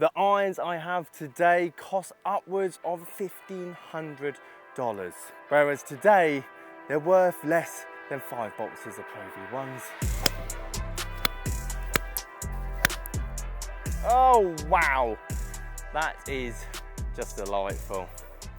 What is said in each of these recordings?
The irons I have today cost upwards of $1,500, whereas today they're worth less than 5 boxes of Pro V1s. Oh wow, that is just delightful.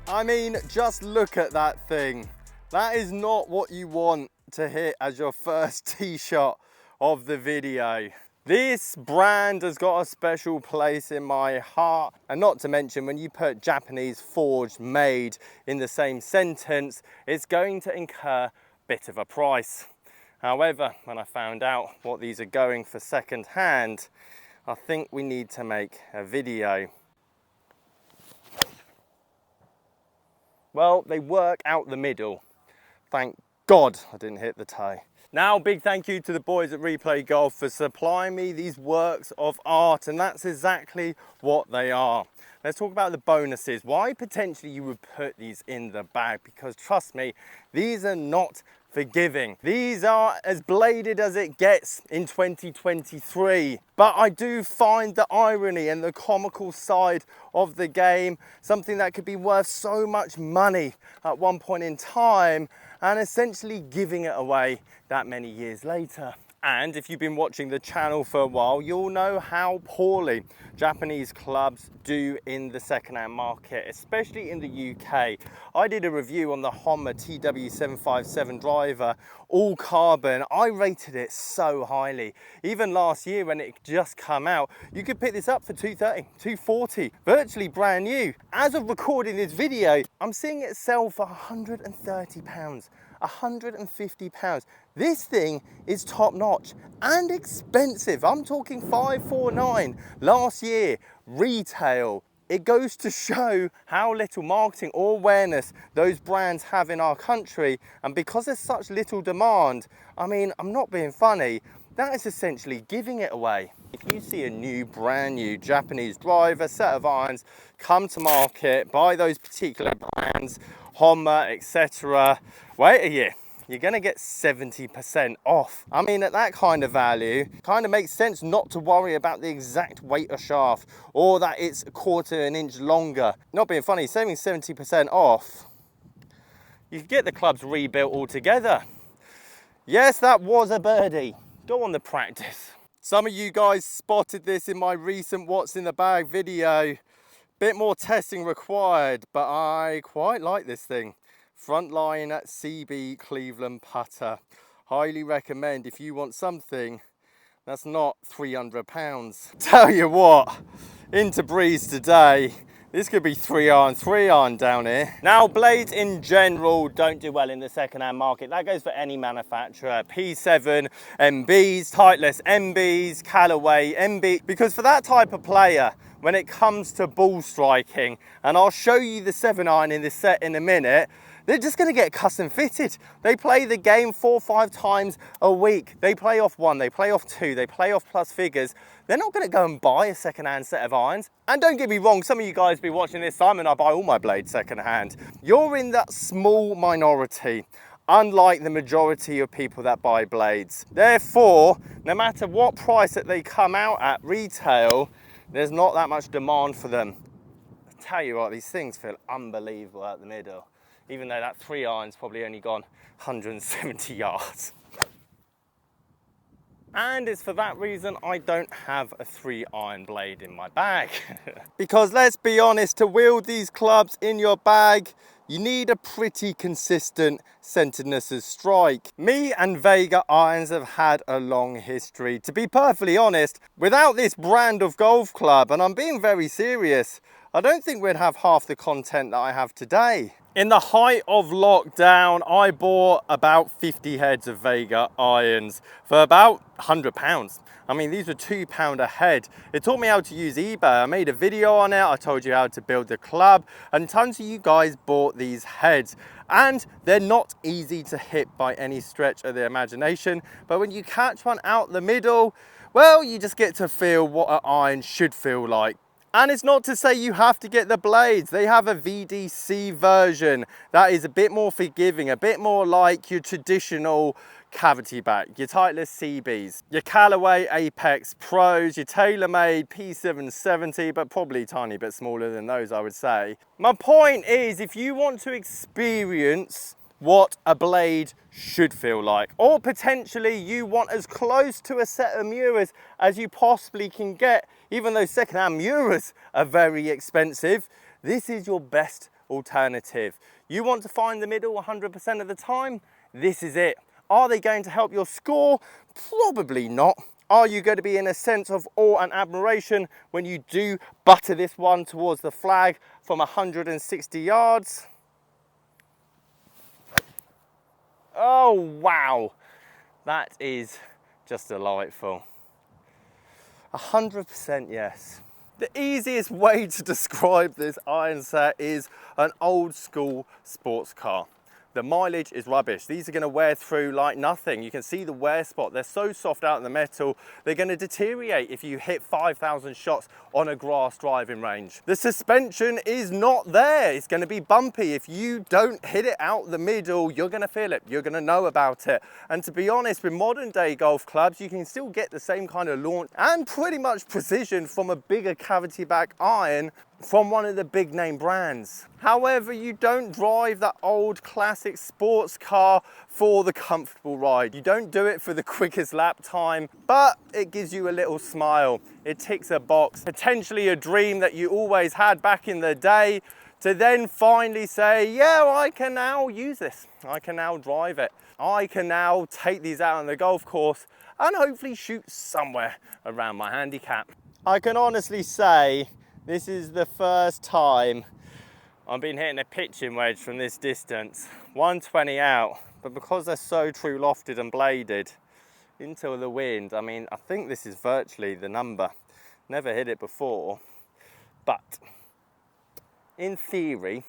I mean, just look at that thing. That is not what you want to hit as your first tee shot of the video. This brand has got a special place in my heart, and not to mention when you put Japanese forged made in the same sentence, it's going to incur a bit of a price. However, when I found out what these are going for second hand, I think we need to make a video. Well, they work out the middle. Thank God I didn't hit the toe. Now, big thank you to the boys at Replay Golf for supplying me these works of art, and that's exactly what they are. Let's talk about the bonuses. Why potentially you would put these in the bag, because trust me, these are not forgiving. These are as bladed as it gets in 2023. But I do find the irony and the comical side of the game something that could be worth so much money at one point in time, and essentially giving it away that many years later. And if you've been watching the channel for a while, you'll know how poorly Japanese clubs do in the second-hand market, especially in the UK. I did a review on the Honma TW757 driver, all carbon. I rated it so highly. Even last year when it just come out, you could pick this up for $230, $240, virtually brand new. As of recording this video, I'm seeing it sell for £130. £150. This thing is top notch and expensive. I'm talking $549 last year, retail. It goes to show how little marketing or awareness those brands have in our country, and because there's such little demand, I mean, I'm not being funny, that is essentially giving it away. If you see a new, brand new Japanese driver, set of irons come to market by those particular brands, Honma, etc., wait a year, you're going to get 70% off. I mean, at that kind of value, kind of makes sense not to worry about the exact weight of shaft or that it's a quarter an inch longer. Not being funny, saving 70% off, you could get the clubs rebuilt altogether. Yes, that was a birdie. Go on the practice. Some of you guys spotted this in my recent What's in the Bag video. Bit more testing required, but I quite like this thing. Frontline CB Cleveland putter. Highly recommend if you want something that's not £300. Tell you what, into breeze today, this could be 3-iron down here. Now, blades in general don't do well in the second-hand market. That goes for any manufacturer. P7 MBs, Titleist MBs, Callaway MB. Because for that type of player, when it comes to ball striking, and I'll show you the 7-iron in this set in a minute, they're just going to get custom fitted. They play the game 4 or 5 times a week. They play off 1, they play off 2, they play off plus figures. They're not going to go and buy a second-hand set of irons. And don't get me wrong, some of you guys be watching this, Simon, I buy all my blades second-hand. You're in that small minority, unlike the majority of people that buy blades. Therefore, no matter what price that they come out at retail, there's not that much demand for them. I tell you what, these things feel unbelievable out the middle, even though that 3-iron's probably only gone 170 yards. And it's for that reason I don't have a 3-iron blade in my bag. Because let's be honest, to wield these clubs in your bag, you need a pretty consistent centeredness of strike. Me and Vega irons have had a long history. To be perfectly honest, without this brand of golf club, and I'm being very serious, I don't think we'd have half the content that I have today. In the height of lockdown, I bought about 50 heads of Vega irons for about £100. I mean, these were £2 a head. It taught me how to use eBay. I made a video on it. I told you how to build the club, and tons of you guys bought these heads. And they're not easy to hit by any stretch of the imagination. But when you catch one out the middle, well, you just get to feel what an iron should feel like. And it's not to say you have to get the blades. They have a VDC version that is a bit more forgiving, a bit more like your traditional cavity back, your Titleist CBs, your Callaway Apex Pros, your TaylorMade P770, but probably a tiny bit smaller than those, I would say. My point is, if you want to experience what a blade should feel like, or potentially you want as close to a set of Miuras as you possibly can get, even though second-hand Miuras are very expensive, this is your best alternative. You want to find the middle 100% of the time, this is it. Are they going to help your score? Probably not. Are you going to be in a sense of awe and admiration when you do butter this one towards the flag from 160 yards? Oh wow, that is just delightful. 100% yes. The easiest way to describe this iron set is an old school sports car. The mileage is rubbish. These are going to wear through like nothing. You can see the wear spot. They're so soft out in the metal, they're going to deteriorate if you hit 5,000 shots on a grass driving range. The suspension is not there. It's going to be bumpy. If you don't hit it out the middle, you're going to feel it. You're going to know about it. And to be honest, with modern day golf clubs, you can still get the same kind of launch and pretty much precision from a bigger cavity back iron from one of the big name brands. However, you don't drive that old classic sports car for the comfortable ride. You don't do it for the quickest lap time, but it gives you a little smile. It ticks a box, potentially a dream that you always had back in the day, to then finally say, yeah, I can now use this. I can now drive it. I can now take these out on the golf course and hopefully shoot somewhere around my handicap. I can honestly say, this is the first time I've been hitting a pitching wedge from this distance, 120 out, but because they're so true lofted and bladed into the wind, I mean, I think this is virtually the number. Never hit it before, but in theory,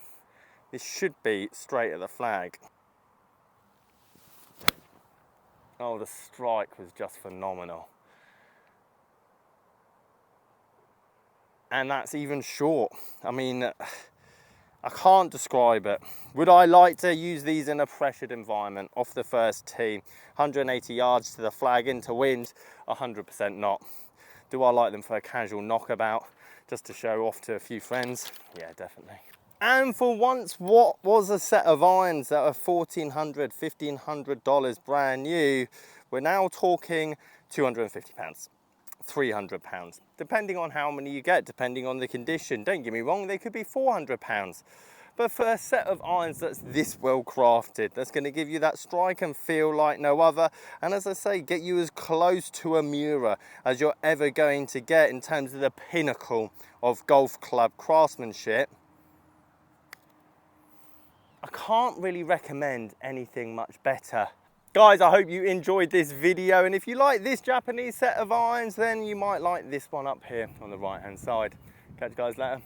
this should be straight at the flag. Oh, the strike was just phenomenal. And that's even short. I mean, I can't describe it. Would I like to use these in a pressured environment off the first tee? 180 yards to the flag into wind? 100% not. Do I like them for a casual knockabout just to show off to a few friends? Yeah, definitely. And for once, what was a set of irons that are $1,400, $1,500 brand new, we're now talking £250. £300, depending on how many you get, depending on the condition. Don't get me wrong, they could be £400. But for a set of irons that's this well crafted, that's going to give you that strike and feel like no other, and as I say, get you as close to a Miura as you're ever going to get in terms of the pinnacle of golf club craftsmanship, I can't really recommend anything much better. Guys, I hope you enjoyed this video, and if you like this Japanese set of irons, then you might like this one up here on the right hand side. Catch you guys later.